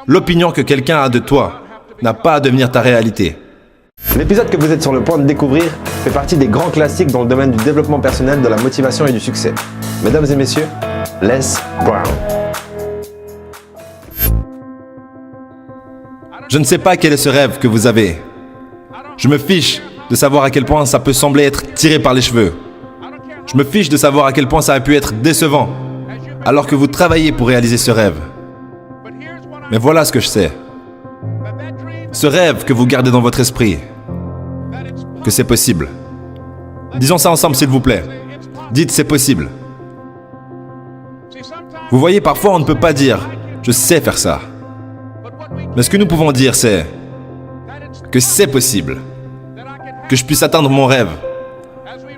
L'opinion que quelqu'un a de toi n'a pas à devenir ta réalité. L'épisode que vous êtes sur le point de découvrir fait partie des grands classiques dans le domaine du développement personnel, de la motivation et du succès. Mesdames et messieurs, Les Brown. Je ne sais pas quel est ce rêve que vous avez. Je me fiche de savoir à quel point ça peut sembler être tiré par les cheveux. Je me fiche de savoir à quel point ça a pu être décevant, alors que vous travaillez pour réaliser ce rêve. Mais voilà ce que je sais. Ce rêve que vous gardez dans votre esprit, que c'est possible. Disons ça ensemble, s'il vous plaît. Dites c'est possible. Vous voyez, parfois on ne peut pas dire « je sais faire ça ». Mais ce que nous pouvons dire, c'est que c'est possible. Que je puisse atteindre mon rêve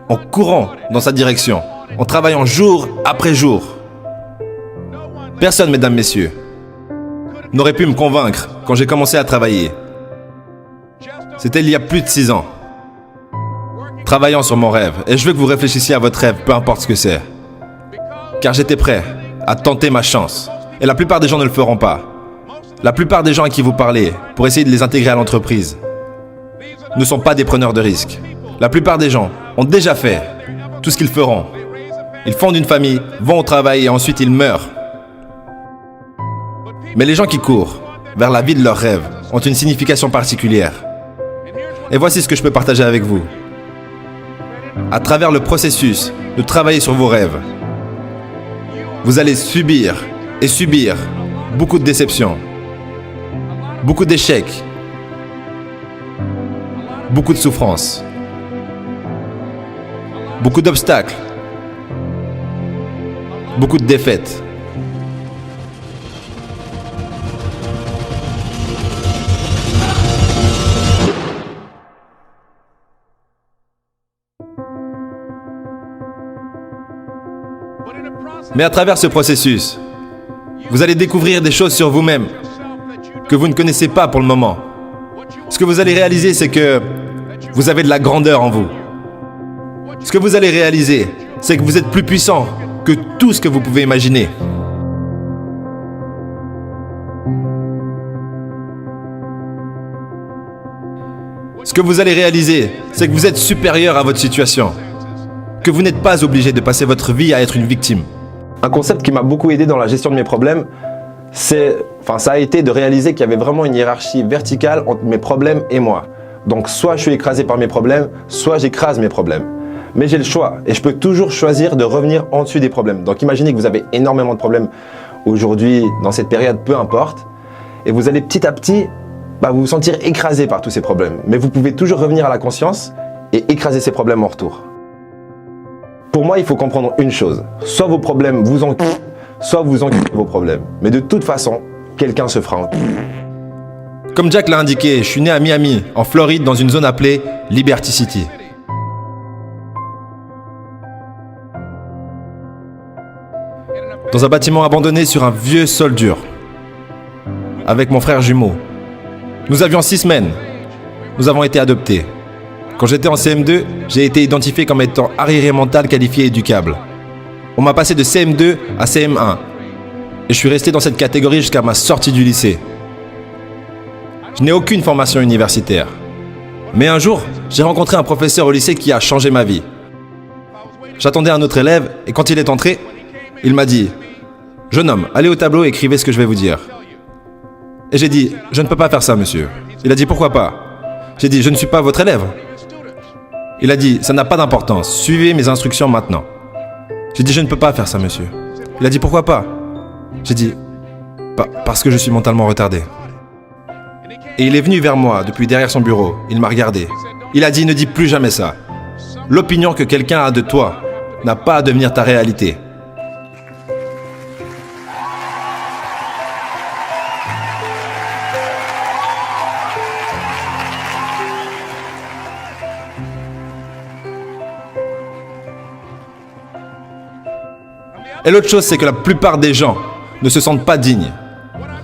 en courant dans sa direction, en travaillant jour après jour. Personne, mesdames, messieurs, n'aurait pu me convaincre quand j'ai commencé à travailler. C'était il y a plus de 6 ans. Travaillant sur mon rêve. Et je veux que vous réfléchissiez à votre rêve, peu importe ce que c'est. Car j'étais prêt à tenter ma chance. Et la plupart des gens ne le feront pas. La plupart des gens à qui vous parlez, pour essayer de les intégrer à l'entreprise, ne sont pas des preneurs de risques. La plupart des gens ont déjà fait tout ce qu'ils feront. Ils fondent une famille, vont au travail et ensuite ils meurent. Mais les gens qui courent vers la vie de leurs rêves ont une signification particulière. Et voici ce que je peux partager avec vous. À travers le processus de travailler sur vos rêves, vous allez subir et subir beaucoup de déceptions, beaucoup d'échecs, beaucoup de souffrances, beaucoup d'obstacles, beaucoup de défaites. Mais à travers ce processus, vous allez découvrir des choses sur vous-même que vous ne connaissez pas pour le moment. Ce que vous allez réaliser, c'est que vous avez de la grandeur en vous. Ce que vous allez réaliser, c'est que vous êtes plus puissant que tout ce que vous pouvez imaginer. Ce que vous allez réaliser, c'est que vous êtes supérieur à votre situation. Que vous n'êtes pas obligé de passer votre vie à être une victime. Un concept qui m'a beaucoup aidé dans la gestion de mes problèmes, ça a été de réaliser qu'il y avait vraiment une hiérarchie verticale entre mes problèmes et moi. Donc soit je suis écrasé par mes problèmes, soit j'écrase mes problèmes. Mais j'ai le choix et je peux toujours choisir de revenir en dessus des problèmes. Donc imaginez que vous avez énormément de problèmes aujourd'hui, dans cette période, peu importe. Et vous allez petit à petit vous sentir écrasé par tous ces problèmes. Mais vous pouvez toujours revenir à la conscience et écraser ces problèmes en retour. Pour moi, il faut comprendre une chose. Soit vos problèmes vous enculent, soit vous enculez vos problèmes. Mais de toute façon, quelqu'un se fera enculer. Comme Jack l'a indiqué, je suis né à Miami, en Floride, dans une zone appelée Liberty City. Dans un bâtiment abandonné sur un vieux sol dur. Avec mon frère jumeau. Nous avions 6 semaines. Nous avons été adoptés. Quand j'étais en CM2, j'ai été identifié comme étant arriéré mental qualifié éducable. On m'a passé de CM2 à CM1. Et je suis resté dans cette catégorie jusqu'à ma sortie du lycée. Je n'ai aucune formation universitaire. Mais un jour, j'ai rencontré un professeur au lycée qui a changé ma vie. J'attendais un autre élève et quand il est entré, il m'a dit « Jeune homme, allez au tableau et écrivez ce que je vais vous dire. » Et j'ai dit « Je ne peux pas faire ça, monsieur. » Il a dit « Pourquoi pas ?» J'ai dit « Je ne suis pas votre élève. » Il a dit « Ça n'a pas d'importance, suivez mes instructions maintenant. » J'ai dit « Je ne peux pas faire ça, monsieur. » Il a dit « Pourquoi pas ?» J'ai dit « Parce que je suis mentalement retardé. » Et il est venu vers moi depuis derrière son bureau. Il m'a regardé. Il a dit « Ne dis plus jamais ça. L'opinion que quelqu'un a de toi n'a pas à devenir ta réalité. » Et l'autre chose, c'est que la plupart des gens ne se sentent pas dignes.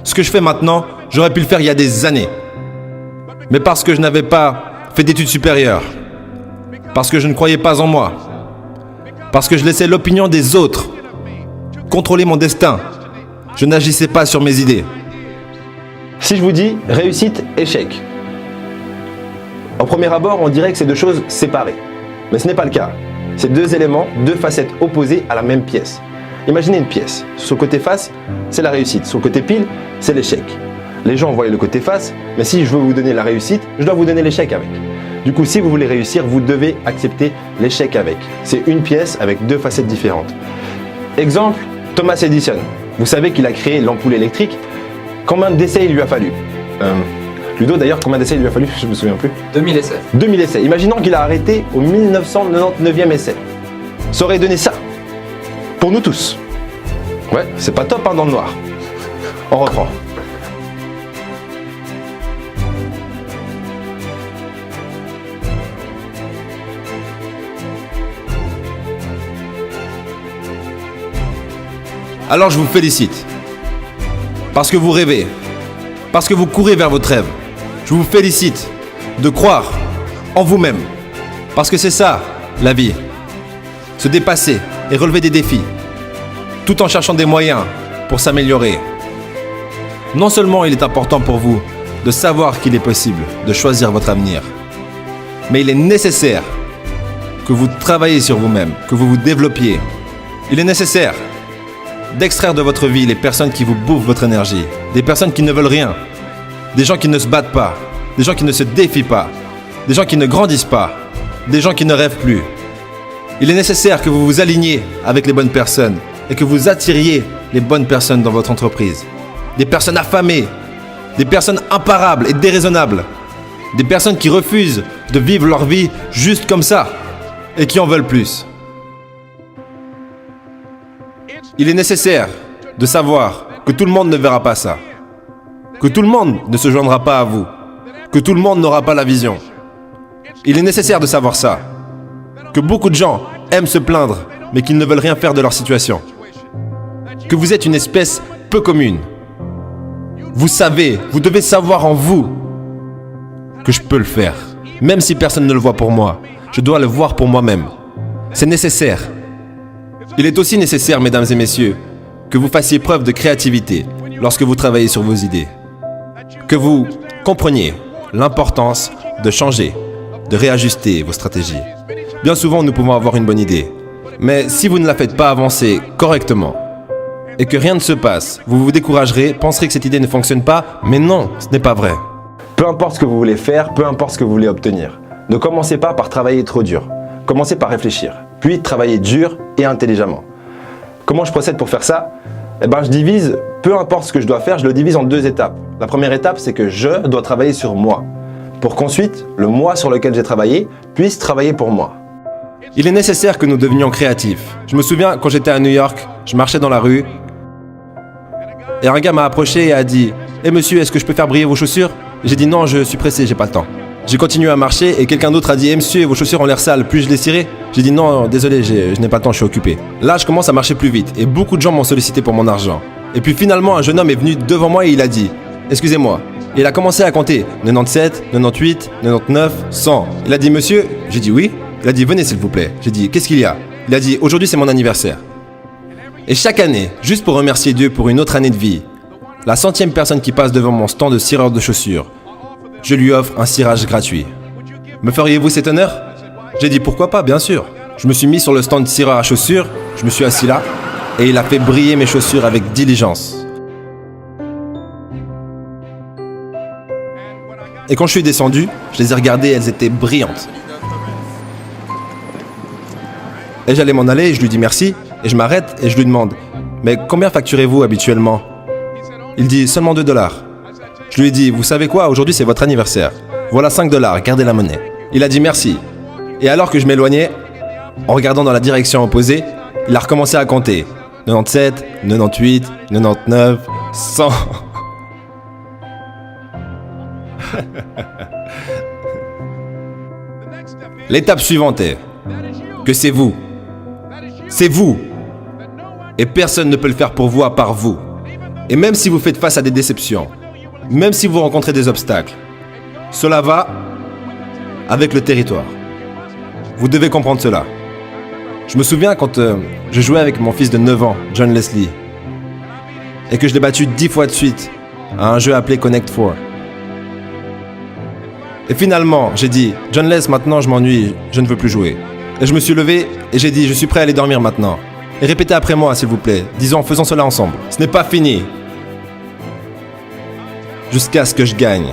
Ce que je fais maintenant, j'aurais pu le faire il y a des années. Mais parce que je n'avais pas fait d'études supérieures, parce que je ne croyais pas en moi, parce que je laissais l'opinion des autres contrôler mon destin, je n'agissais pas sur mes idées. Si je vous dis réussite, échec, au premier abord, on dirait que c'est deux choses séparées. Mais ce n'est pas le cas. C'est deux éléments, deux facettes opposées à la même pièce. Imaginez une pièce. Sur le côté face, c'est la réussite. Sur le côté pile, c'est l'échec. Les gens voient le côté face, mais si je veux vous donner la réussite, je dois vous donner l'échec avec. Du coup, si vous voulez réussir, vous devez accepter l'échec avec. C'est une pièce avec deux facettes différentes. Exemple, Thomas Edison. Vous savez qu'il a créé l'ampoule électrique. Combien d'essais il lui a fallu Ludo, d'ailleurs, combien d'essais il lui a fallu? Je ne me souviens plus. 2000 essais. 2000 essais. Imaginons qu'il a arrêté au 1999e essai. Ça aurait donné ça. Pour nous tous. Ouais, c'est pas top hein, dans le noir. On reprend. Alors je vous félicite. Parce que vous rêvez. Parce que vous courez vers votre rêve. Je vous félicite de croire en vous-même. Parce que c'est ça, la vie. Se dépasser et relever des défis. Tout en cherchant des moyens pour s'améliorer. Non seulement il est important pour vous de savoir qu'il est possible de choisir votre avenir, mais il est nécessaire que vous travaillez sur vous-même, que vous vous développiez. Il est nécessaire d'extraire de votre vie les personnes qui vous bouffent votre énergie, des personnes qui ne veulent rien, des gens qui ne se battent pas, des gens qui ne se défient pas, des gens qui ne grandissent pas, des gens qui ne rêvent plus. Il est nécessaire que vous vous aligniez avec les bonnes personnes et que vous attiriez les bonnes personnes dans votre entreprise. Des personnes affamées, des personnes imparables et déraisonnables, des personnes qui refusent de vivre leur vie juste comme ça et qui en veulent plus. Il est nécessaire de savoir que tout le monde ne verra pas ça, que tout le monde ne se joindra pas à vous, que tout le monde n'aura pas la vision. Il est nécessaire de savoir ça, que beaucoup de gens aiment se plaindre, mais qu'ils ne veulent rien faire de leur situation, que vous êtes une espèce peu commune. Vous savez, vous devez savoir en vous que je peux le faire, même si personne ne le voit pour moi, je dois le voir pour moi-même. C'est nécessaire. Il est aussi nécessaire, mesdames et messieurs, que vous fassiez preuve de créativité lorsque vous travaillez sur vos idées. Que vous compreniez l'importance de changer, de réajuster vos stratégies. Bien souvent, nous pouvons avoir une bonne idée, mais si vous ne la faites pas avancer correctement et que rien ne se passe, vous vous découragerez, penserez que cette idée ne fonctionne pas, mais non, ce n'est pas vrai. Peu importe ce que vous voulez faire, peu importe ce que vous voulez obtenir. Ne commencez pas par travailler trop dur. Commencez par réfléchir, puis travailler dur et intelligemment. Comment je procède pour faire ça? Je divise, peu importe ce que je dois faire, je le divise en deux étapes. La première étape, c'est que je dois travailler sur moi, pour qu'ensuite, le moi sur lequel j'ai travaillé puisse travailler pour moi. Il est nécessaire que nous devenions créatifs. Je me souviens, quand j'étais à New York, je marchais dans la rue, et un gars m'a approché et a dit « Eh monsieur, est-ce que je peux faire briller vos chaussures ?» J'ai dit « Non, je suis pressé, j'ai pas le temps. » J'ai continué à marcher et quelqu'un d'autre a dit « Eh monsieur, vos chaussures ont l'air sales, puis-je les cirer ?» J'ai dit « Non, désolé, je n'ai pas le temps, je suis occupé. » Là, je commence à marcher plus vite et beaucoup de gens m'ont sollicité pour mon argent. Et puis finalement, un jeune homme est venu devant moi et il a dit « Excusez-moi. » Et il a commencé à compter 97, 98, 99, 100. Il a dit « Monsieur ?» J'ai dit « Oui. » Il a dit « Venez s'il vous plaît. » J'ai dit « Qu'est-ce qu'il y a ?» Il a dit « Aujourd'hui c'est mon anniversaire. » Et chaque année, juste pour remercier Dieu pour une autre année de vie, la 100e personne qui passe devant mon stand de cireur de chaussures, je lui offre un cirage gratuit. Me feriez-vous cet honneur? J'ai dit pourquoi pas, bien sûr. Je me suis mis sur le stand de cireur à chaussures, je me suis assis là, et il a fait briller mes chaussures avec diligence. Et quand je suis descendu, je les ai regardées, elles étaient brillantes. Et j'allais m'en aller, et je lui dis merci, et je m'arrête, et je lui demande « Mais combien facturez-vous habituellement ?» Il dit « Seulement 2 $. » Je lui ai dit « Vous savez quoi, aujourd'hui c'est votre anniversaire. Voilà 5 $, gardez la monnaie. » Il a dit « Merci. » Et alors que je m'éloignais, en regardant dans la direction opposée, il a recommencé à compter. 97, 98, 99, 100... L'étape suivante est que c'est vous. C'est vous. Et personne ne peut le faire pour vous à part vous. Et même si vous faites face à des déceptions, même si vous rencontrez des obstacles, cela va avec le territoire. Vous devez comprendre cela. Je me souviens quand je jouais avec mon fils de 9 ans, John Leslie, et que je l'ai battu 10 fois de suite à un jeu appelé Connect 4. Et finalement, j'ai dit, John Les, maintenant je m'ennuie, je ne veux plus jouer. Et je me suis levé et j'ai dit, je suis prêt à aller dormir maintenant. Et répétez après moi, s'il vous plaît. Disons, faisons cela ensemble. Ce n'est pas fini. Jusqu'à ce que je gagne.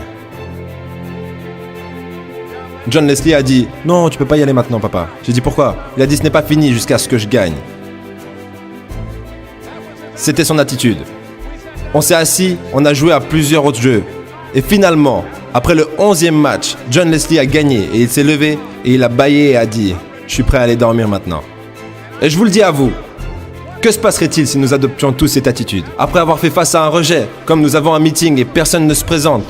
John Leslie a dit, non, tu peux pas y aller maintenant, papa. J'ai dit, pourquoi? Il a dit, ce n'est pas fini jusqu'à ce que je gagne. C'était son attitude. On s'est assis, on a joué à plusieurs autres jeux. Et finalement, après le 11e match, John Leslie a gagné et il s'est levé et il a bâillé et a dit « Je suis prêt à aller dormir maintenant ». Et je vous le dis à vous, que se passerait-il si nous adoptions tous cette attitude? Après avoir fait face à un rejet, comme nous avons un meeting et personne ne se présente,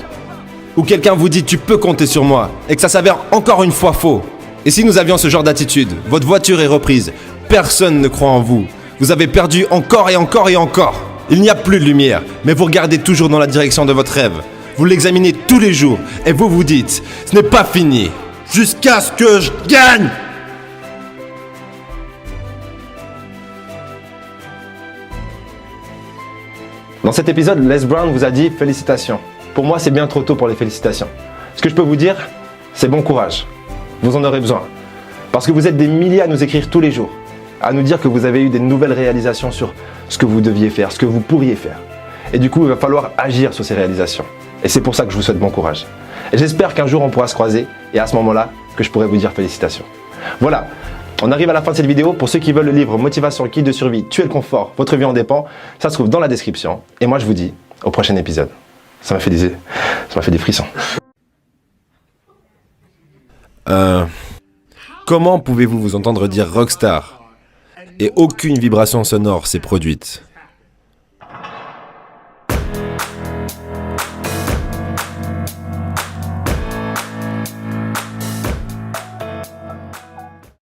ou quelqu'un vous dit « Tu peux compter sur moi » et que ça s'avère encore une fois faux. Et si nous avions ce genre d'attitude, votre voiture est reprise, personne ne croit en vous. Vous avez perdu encore et encore et encore. Il n'y a plus de lumière, mais vous regardez toujours dans la direction de votre rêve. Vous l'examinez tous les jours et vous vous dites « Ce n'est pas fini, jusqu'à ce que je gagne !» Dans cet épisode, Les Brown vous a dit « Félicitations ». Pour moi, c'est bien trop tôt pour les félicitations. Ce que je peux vous dire, c'est bon courage. Vous en aurez besoin. Parce que vous êtes des milliers à nous écrire tous les jours, à nous dire que vous avez eu des nouvelles réalisations sur ce que vous deviez faire, ce que vous pourriez faire. Et du coup, il va falloir agir sur ces réalisations. Et c'est pour ça que je vous souhaite bon courage. Et j'espère qu'un jour on pourra se croiser et à ce moment-là, que je pourrai vous dire félicitations. Voilà, on arrive à la fin de cette vidéo. Pour ceux qui veulent le livre Motivation, guide de survie, tuer le confort, votre vie en dépend, ça se trouve dans la description. Et moi je vous dis au prochain épisode. Ça m'a fait des frissons. Comment pouvez-vous vous entendre dire rockstar et aucune vibration sonore s'est produite?